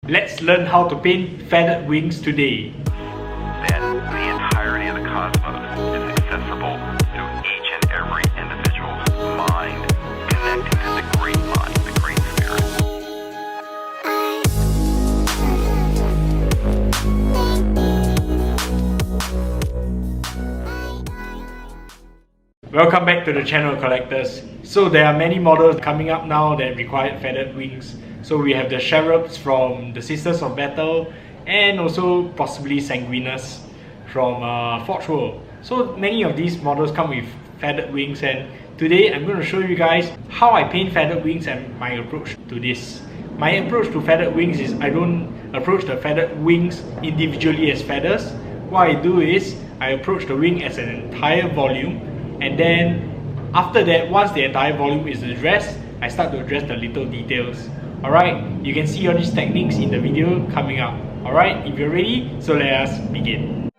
Let's learn how to paint feathered wings today. That the entirety of the cosmos is accessible to each and every individual's mind, connecting to the great mind, the great spirit. Welcome back to the channel, collectors. So there are many models coming up now that require feathered wings. So we have the cherubs from the Sisters of Battle, and also possibly Sanguinus from Forge World. So many of these models come with feathered wings, and today I'm going to show you guys how I paint feathered wings and my approach to this. My approach to feathered wings is I don't approach the feathered wings individually as feathers. What I do is I approach the wing as an entire volume, and then after that, once the entire volume is addressed, I start to address the little details. Alright, you can see all these techniques in the video coming up. Alright, if you're ready, so let us begin.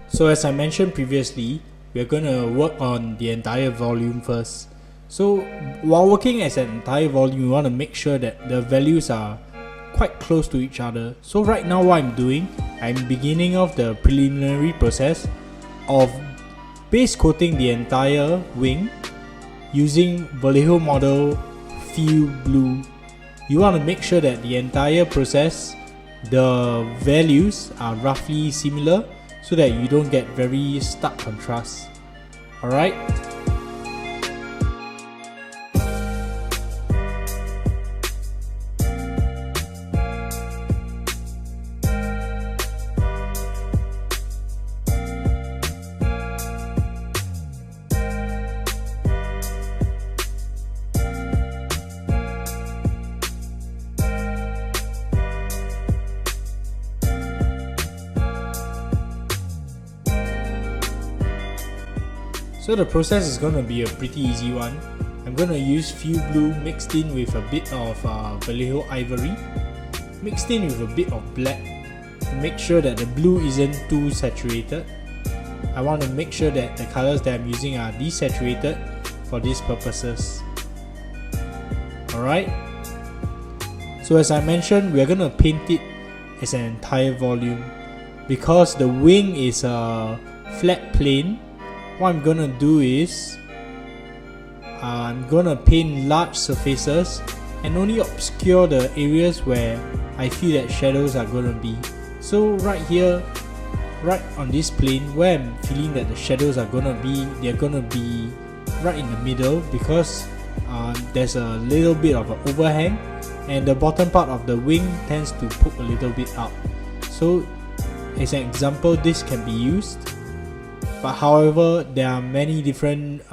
So as I mentioned previously, we're going to work on the entire volume first. So while working as an entire volume, we want to make sure that the values are quite close to each other. So right now what I'm doing, I'm beginning off the preliminary process of base coating the entire wing using Vallejo model Field Blue. You want to make sure that the entire process, the values are roughly similar so that you don't get very stark contrast. Alright? So the process is going to be a pretty easy one. I'm going to use Field Blue mixed in with a bit of Vallejo Ivory, mixed in with a bit of black to make sure that the blue isn't too saturated. I want to make sure that the colors that I'm using are desaturated for these purposes. Alright. So as I mentioned, we're going to paint it as an entire volume. Because the wing is a flat plane, what I'm gonna do is I'm gonna paint large surfaces and only obscure the areas where I feel that shadows are gonna be. So right here, right on this plane where I'm feeling that the shadows are gonna be, they're gonna be right in the middle because there's a little bit of an overhang and the bottom part of the wing tends to poke a little bit out. So as an example, this can be used. But however, there are many different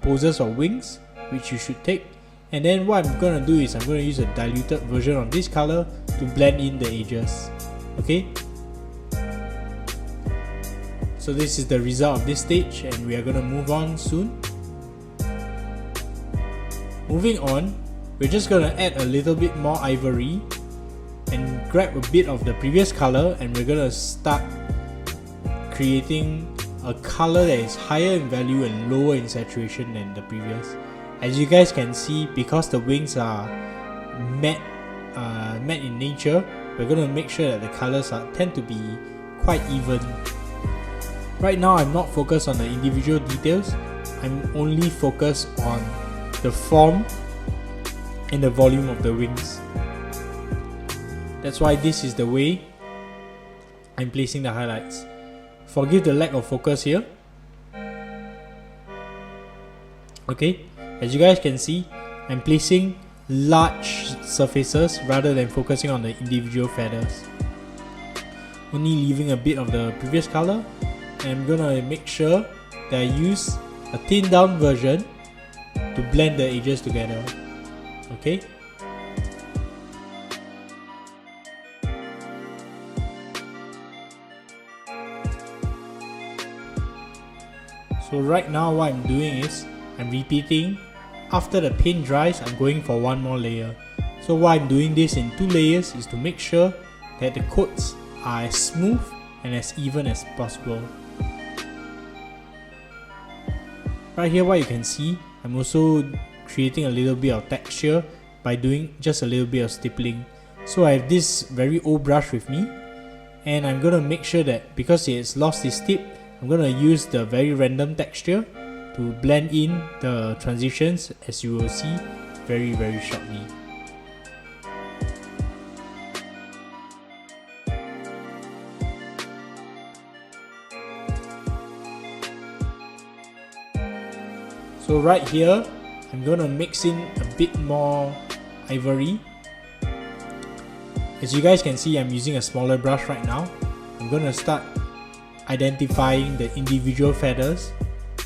poses of wings which you should take. And then what I'm going to do is I'm going to use a diluted version of this color to blend in the edges. Okay? So this is the result of this stage and we are going to move on soon. Moving on, we're just going to add a little bit more ivory and grab a bit of the previous color, and we're going to start creating a color that is higher in value and lower in saturation than the previous. As you guys can see, because the wings are matte in nature, we're going to make sure that the colors tend to be quite even. Right now I'm not focused on the individual details, I'm only focused on the form and the volume of the wings. That's why this is the way I'm placing the highlights. Forgive the lack of focus here. Okay, as you guys can see, I'm placing large surfaces rather than focusing on the individual feathers. Only leaving a bit of the previous color, and I'm gonna make sure that I use a thinned down version to blend the edges together. Okay. So right now what I'm doing is I'm repeating. After the paint dries, I'm going for one more layer. So why I'm doing this in 2 layers is to make sure that the coats are as smooth and as even as possible. Right here what you can see, I'm also creating a little bit of texture by doing just a little bit of stippling. So I have this very old brush with me, and I'm gonna make sure that because it's lost its tip, I'm gonna use the very random texture to blend in the transitions, as you will see very shortly. So right here, I'm gonna mix in a bit more ivory. As you guys can see, I'm using a smaller brush right now. I'm gonna start identifying the individual feathers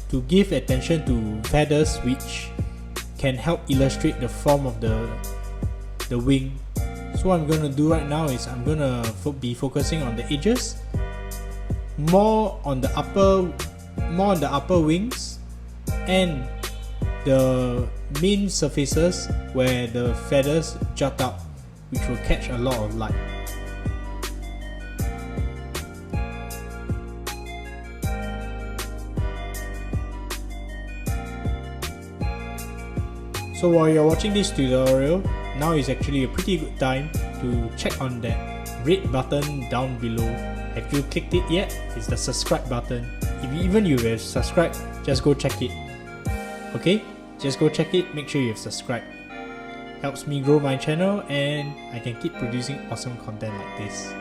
to give attention to feathers which can help illustrate the form of the wing. So what I'm gonna do right now is I'm gonna be focusing on the edges, more on the upper wings, and the main surfaces where the feathers jut out, which will catch a lot of light. So while you're watching this tutorial, now is actually a pretty good time to check on that red button down below. Have you clicked it yet? It's the subscribe button. If even you have subscribed, just go check it. Okay? Just go check it, make sure you have subscribed. Helps me grow my channel and I can keep producing awesome content like this.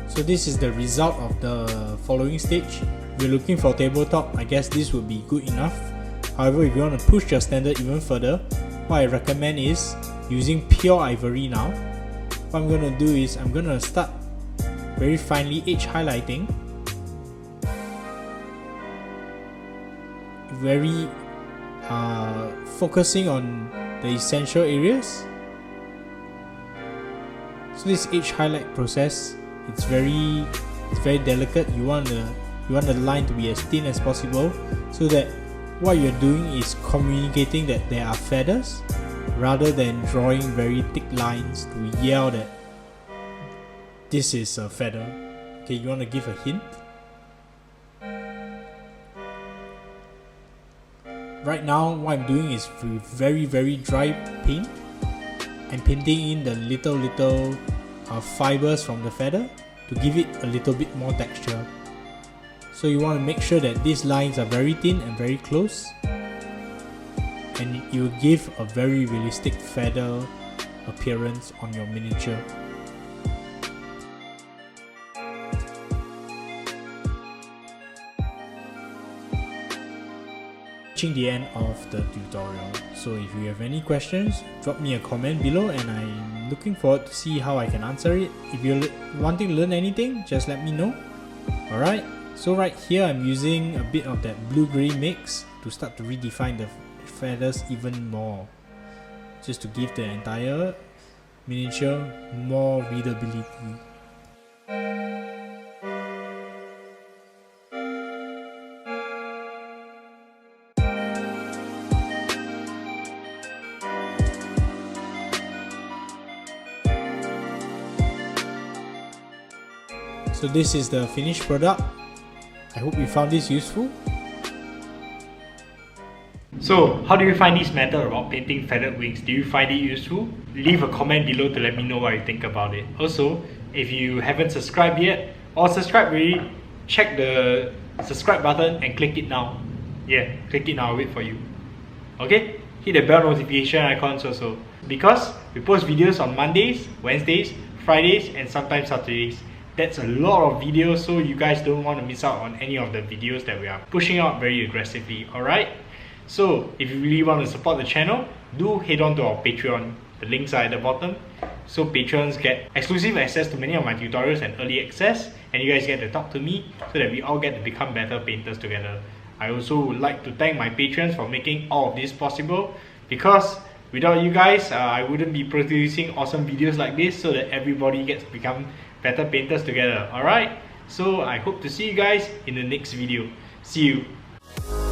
So this is the result of the following stage. If you're looking for tabletop, I guess this would be good enough. However, if you want to push your standard even further, what I recommend is using pure ivory now. What I'm going to do is I'm going to start very finely edge highlighting. Very focusing on the essential areas. So this edge highlight process, it's very delicate. You want the line to be as thin as possible, so that what you're doing is communicating that there are feathers, rather than drawing very thick lines to yell that this is a feather. Okay, you want to give a hint. Right now, what I'm doing is with very dry paint. I'm painting in the little fibers from the feather to give it a little bit more texture. So you want to make sure that these lines are very thin and very close, and it will give a very realistic feather appearance on your miniature. Reaching the end of the tutorial. So if you have any questions, drop me a comment below and I'm looking forward to see how I can answer it. If you're wanting to learn anything, just let me know. Alright, so right here I'm using a bit of that blue-grey mix to start to redefine the feathers even more, just to give the entire miniature more readability. So this is the finished product. I hope you found this useful. So, how do you find this method about painting feathered wings? Do you find it useful? Leave a comment below to let me know what you think about it. Also, if you haven't subscribed yet, or subscribed already, check the subscribe button and click it now. Yeah, click it now, I'll wait for you. Okay? Hit the bell notification icons also. Because we post videos on Mondays, Wednesdays, Fridays, and sometimes Saturdays. That's a lot of videos, so you guys don't want to miss out on any of the videos that we are pushing out very aggressively, alright? So, if you really want to support the channel, do head on to our Patreon. The links are at the bottom. So patrons get exclusive access to many of my tutorials and early access, and you guys get to talk to me so that we all get to become better painters together. I also would like to thank my patrons for making all of this possible, because without you guys, I wouldn't be producing awesome videos like this so that everybody gets to become better painters together. Alright, so I hope to see you guys in the next video. See you.